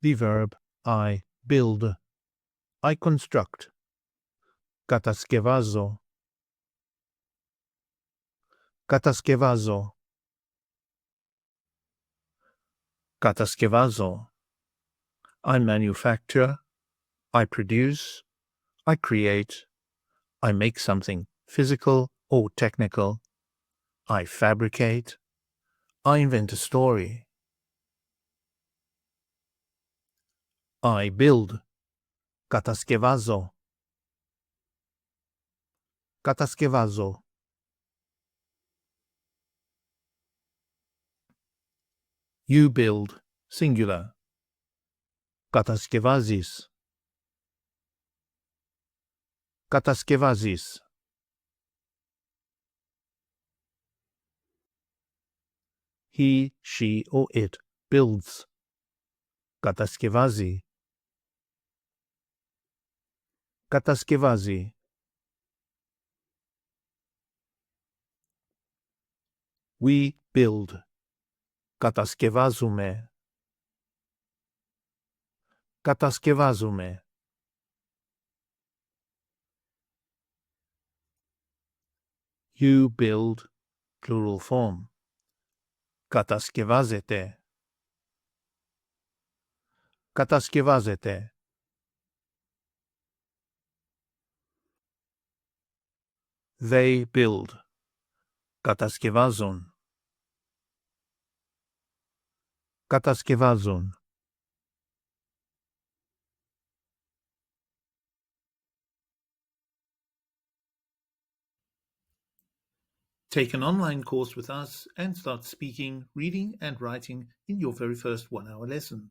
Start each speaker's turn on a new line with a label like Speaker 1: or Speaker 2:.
Speaker 1: the verb I build. I construct. Κατασκευάζω. Κατασκευάζω. Κατασκευάζω. I manufacture. I produce. I create. I make something physical or technical. I fabricate. I invent a story. I build. Κατασκευάζω. Κατασκευάζω. You build, singular. Κατασκευάζεις. Κατασκευάζεις. He, she, or it builds. Κατασκευάζει. Κατασκευάζει. We build. Κατασκευάζουμε. Κατασκευάζουμε. You build, plural form. Κατασκευάζετε. Κατασκευάζετε. They build. Κατασκευάζουν. Κατασκευάζουν. Take an online course with us and start speaking, reading, and writing in your very first 1-hour lesson.